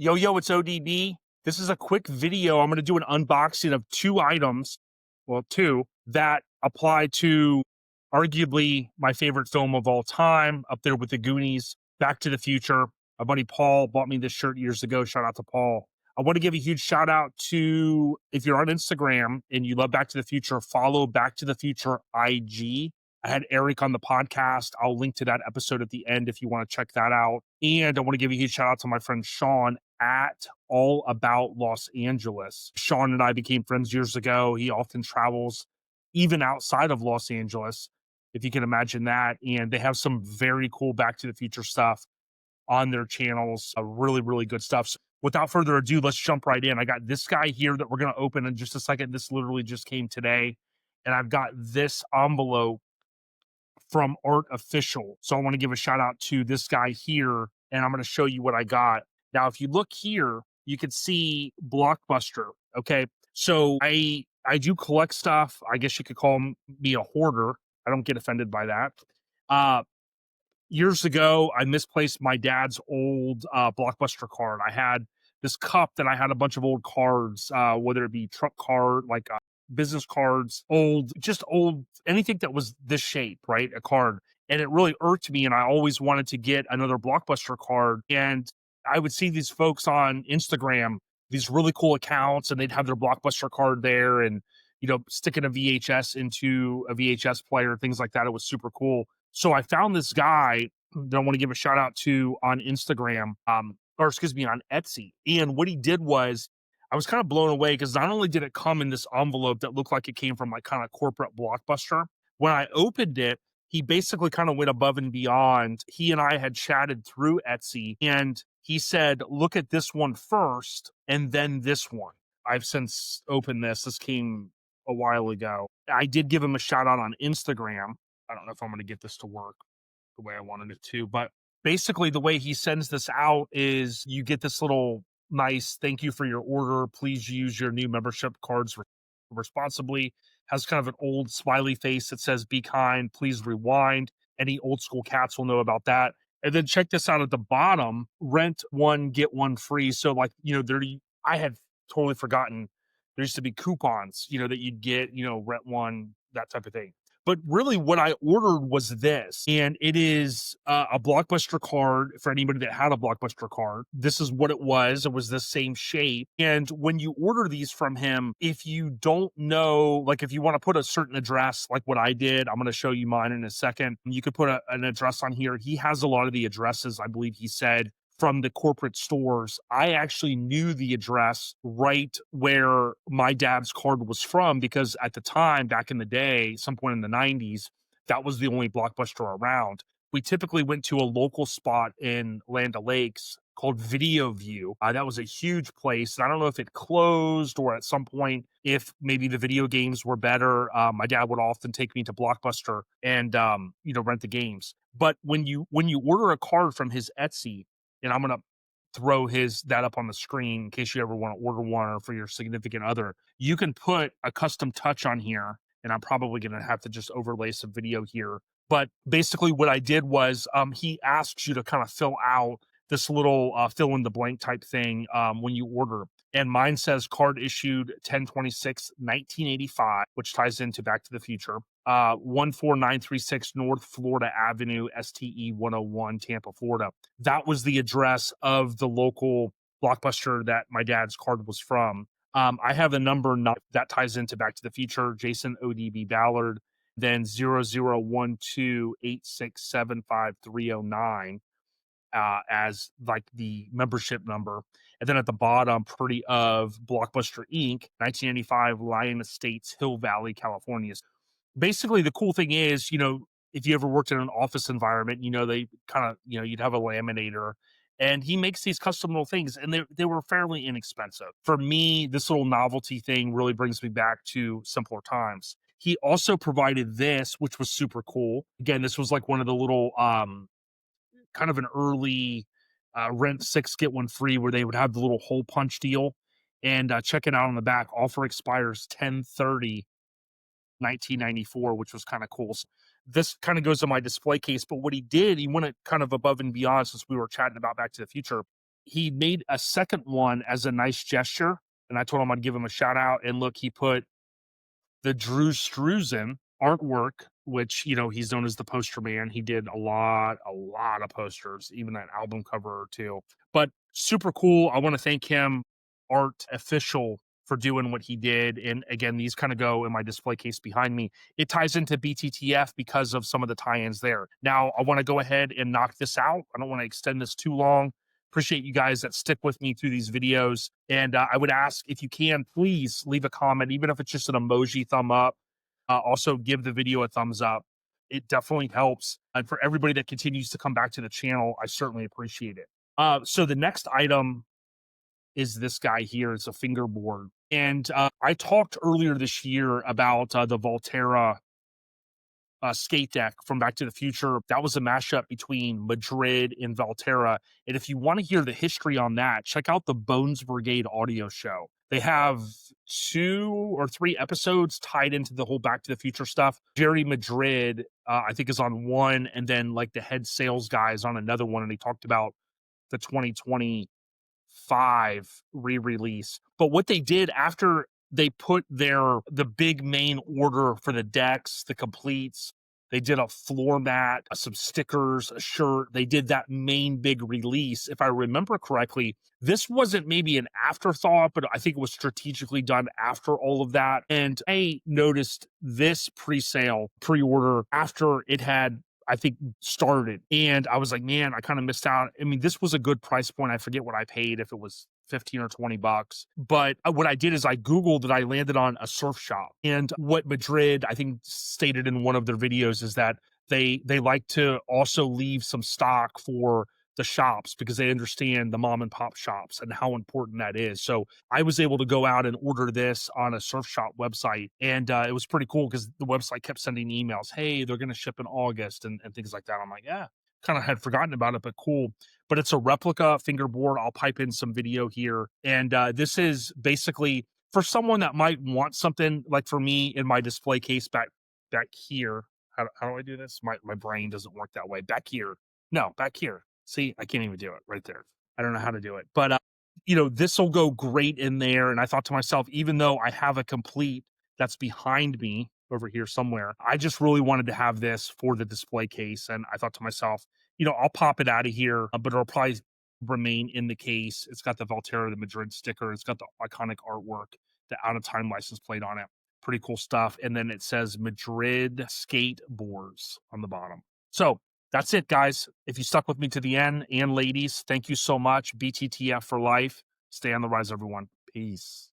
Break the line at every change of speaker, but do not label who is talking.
Yo, it's ODB. This is a quick video. I'm going to do an unboxing of two items, well, two, that apply to arguably my favorite film of all time, up there with The Goonies, Back to the Future. My buddy Paul bought me this shirt years ago. Shout out to Paul. I want to give a huge shout out to, if you're on Instagram and you love Back to the Future, follow Back to the Future IG. I had Eric on the podcast. I'll link to that episode at the end if you want to check that out. And I want to give a huge shout out to my friend Sean at All About Los Angeles. Sean and I became friends years ago. He often travels even outside of Los Angeles, if you can imagine that. And they have some very cool Back to the Future stuff on their channels. Really, really good stuff. So without further ado, let's jump right in. I got this guy here that we're going to open in just a second. This literally just came today. And I've got this envelope from Art Official. So I want to give a shout out to this guy here, and I'm going to show you what I got. Now, if you look here, you can see Blockbuster. Okay. So I do collect stuff. I guess you could call me a hoarder. I don't get offended by that. Years ago, I misplaced my dad's old Blockbuster card. I had this cup that I had a bunch of old cards, whether it be truck card, like business cards, old, anything that was this shape, right? A card. And it really irked me. And I always wanted to get another Blockbuster card. And I would see these folks on Instagram, these really cool accounts, and they'd have their Blockbuster card there and, sticking a VHS into a VHS player, things like that. It was super cool. So I found this guy that I want to give a shout out to on Instagram, on Etsy. And what he did was, I was kind of blown away because not only did it come in this envelope that looked like it came from like kind of corporate Blockbuster, when I opened it, he basically kind of went above and beyond. He and I had chatted through Etsy, and he said, look at this one first and then this one. I've since opened this. This came a while ago. I did give him a shout out on Instagram. I don't know if I'm going to get this to work the way I wanted it to, but basically the way he sends this out is you get this little nice thank you for your order. Please use your new membership cards responsibly. Has kind of an old smiley face that says be kind, please rewind. Any old school cats will know about that. And then check this out at the bottom, rent one, get one free. So like, I had totally forgotten there used to be coupons, that you'd get, rent one, that type of thing. But really what I ordered was this, and it is a Blockbuster card for anybody that had a Blockbuster card. This is what it was. It was the same shape. And when you order these from him, if you don't know, like if you want to put a certain address, like what I did, I'm going to show you mine in a second. You could put an address on here. He has a lot of the addresses, I believe he said, from the corporate stores. I actually knew the address right where my dad's card was from because at the time, back in the day, some point in the 90s, that was the only Blockbuster around. We typically went to a local spot in Land O'Lakes called Video View. That was a huge place. And I don't know if it closed or at some point, if maybe the video games were better. My dad would often take me to Blockbuster and, rent the games. But when you order a card from his Etsy, and I'm going to throw that up on the screen in case you ever want to order one or for your significant other. You can put a custom touch on here, and I'm probably going to have to just overlay some video here. But basically what I did was he asks you to kind of fill out this little fill in the blank type thing when you order. And mine says card issued 10/26/1985, which ties into Back to the Future. 14936 North Florida Avenue, STE 101, Tampa, Florida. That was the address of the local Blockbuster that my dad's card was from. I have a number that ties into Back to the Future, Jason ODB Ballard, then 0012867539 as like the membership number. And then at the bottom, pretty of Blockbuster Inc., 1985, Lion Estates, Hill Valley, California. Basically, the cool thing is, if you ever worked in an office environment, they kind of, you'd have a laminator, and he makes these custom little things, and they were fairly inexpensive. For me, this little novelty thing really brings me back to simpler times. He also provided this, which was super cool. Again, this was like one of the little, kind of an early rent 6, get 1 free, where they would have the little hole punch deal. And check it out on the back. Offer expires 10/30/1994, which was kind of cool. So this kind of goes to my display case, but what he did, he went kind of above and beyond since we were chatting about Back to the Future. he made a second one as a nice gesture, and I told him I'd give him a shout out. And look, he put the Drew Struzan artwork, which, you know, he's known as the poster man. He did a lot of posters, even an album cover or two. But super cool. I want to thank him, Art Official, for doing what he did. And again, these kind of go in my display case behind me. It ties into BTTF because of some of the tie-ins there. Now, I want to go ahead and knock this out. I don't want to extend this too long. Appreciate you guys that stick with me through these videos. And I would ask, if you can, please leave a comment, even if it's just an emoji thumb up. Also, give the video a thumbs up. It definitely helps. And for everybody that continues to come back to the channel, I certainly appreciate it. So the next item is this guy here. It's a fingerboard. And I talked earlier this year about the Valterra skate deck from Back to the Future. That was a mashup between Madrid and Valterra. And if you want to hear the history on that, check out the Bones Brigade audio show. They have 2 or 3 episodes tied into the whole Back to the Future stuff. Jerry Madrid, I think, is on one, and then like the head sales guy is on another one. And he talked about the 2025 re-release. But what they did after they put the big main order for the decks, the completes, they did a floor mat, some stickers, a shirt. They did that main big release. If I remember correctly, this wasn't maybe an afterthought, but I think it was strategically done after all of that. And I noticed this pre-order after it had, I think, started. And I was like, man, I kind of missed out. I mean, this was a good price point. I forget what I paid, if it was 15 or 20 bucks. But what I did is I Googled that I landed on a surf shop. And what Madrid, I think, stated in one of their videos is that they like to also leave some stock for the shops, because they understand the mom and pop shops and how important that is. So I was able to go out and order this on a surf shop website. And it was pretty cool because the website kept sending emails. Hey, they're going to ship in August and things like that. I'm like, yeah, kind of had forgotten about it, but cool. But it's a replica fingerboard. I'll pipe in some video here. And this is basically for someone that might want something like for me in my display case back here. How do I do this? My brain doesn't work that way. Back here. No, back here. See, I can't even do it right there. I don't know how to do it. But, you know, this will go great in there. And I thought to myself, even though I have a complete that's behind me over here somewhere, I just really wanted to have this for the display case. And I thought to myself, you know, I'll pop it out of here, but it'll probably remain in the case. It's got the Valterra, the Madrid sticker. It's got the iconic artwork, the out of time license plate on it. Pretty cool stuff. And then it says Madrid skateboards on the bottom. So that's it, guys. If you stuck with me to the end, and ladies, thank you so much. BTTF for life. Stay on the rise, everyone. Peace.